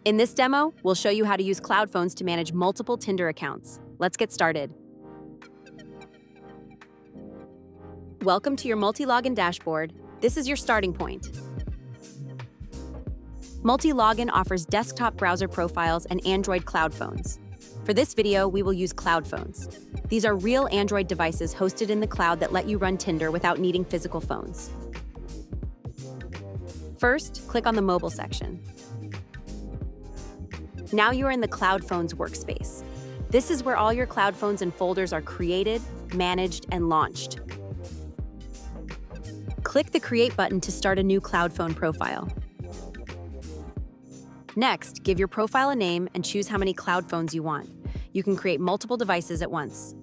In this demo, we'll show you how to use cloud phones to manage multiple Tinder accounts. Let's get started. Welcome to your Multilogin dashboard. This is your starting point. Multilogin offers desktop browser profiles and Android cloud phones. For this video, we will use cloud phones. These are real Android devices hosted in the cloud that let you run Tinder without needing physical phones. First, click on the mobile section. Now you are in the Cloud Phones workspace. This is where all your cloud phones and folders are created, managed, and launched. Click the Create button to start a new cloud phone profile. Next, give your profile a name and choose how many cloud phones you want. You can create multiple devices at once.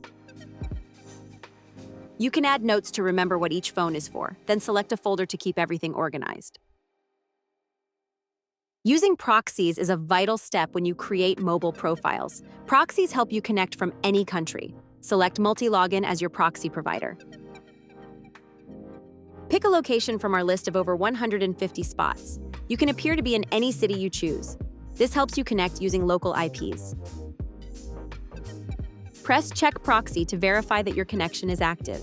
You can add notes to remember what each phone is for, then select a folder to keep everything organized. Using proxies is a vital step when you create mobile profiles. Proxies help you connect from any country. Select Multilogin as your proxy provider. Pick a location from our list of over 150 spots. You can appear to be in any city you choose. This helps you connect using local IPs. Press Check Proxy to verify that your connection is active.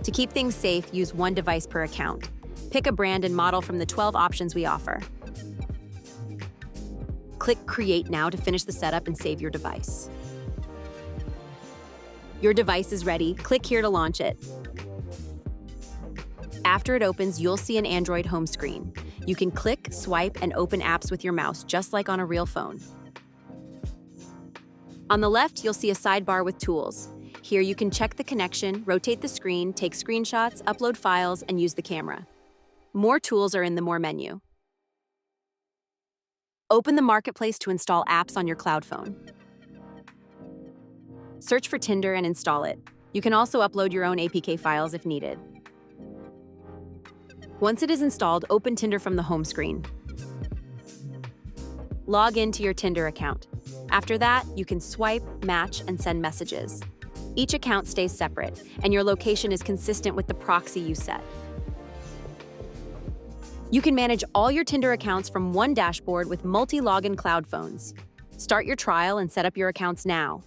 To keep things safe, use one device per account. Pick a brand and model from the 12 options we offer. Click Create now to finish the setup and save your device. Your device is ready. Click here to launch it. After it opens, you'll see an Android home screen. You can click, swipe, and open apps with your mouse, just like on a real phone. On the left, you'll see a sidebar with tools. Here you can check the connection, rotate the screen, take screenshots, upload files, and use the camera. More tools are in the More menu. Open the Marketplace to install apps on your cloud phone. Search for Tinder and install it. You can also upload your own APK files if needed. Once it is installed, open Tinder from the home screen. Log into your Tinder account. After that, you can swipe, match, and send messages. Each account stays separate, and your location is consistent with the proxy you set. You can manage all your Tinder accounts from one dashboard with Multilogin cloud phones. Start your trial and set up your accounts now.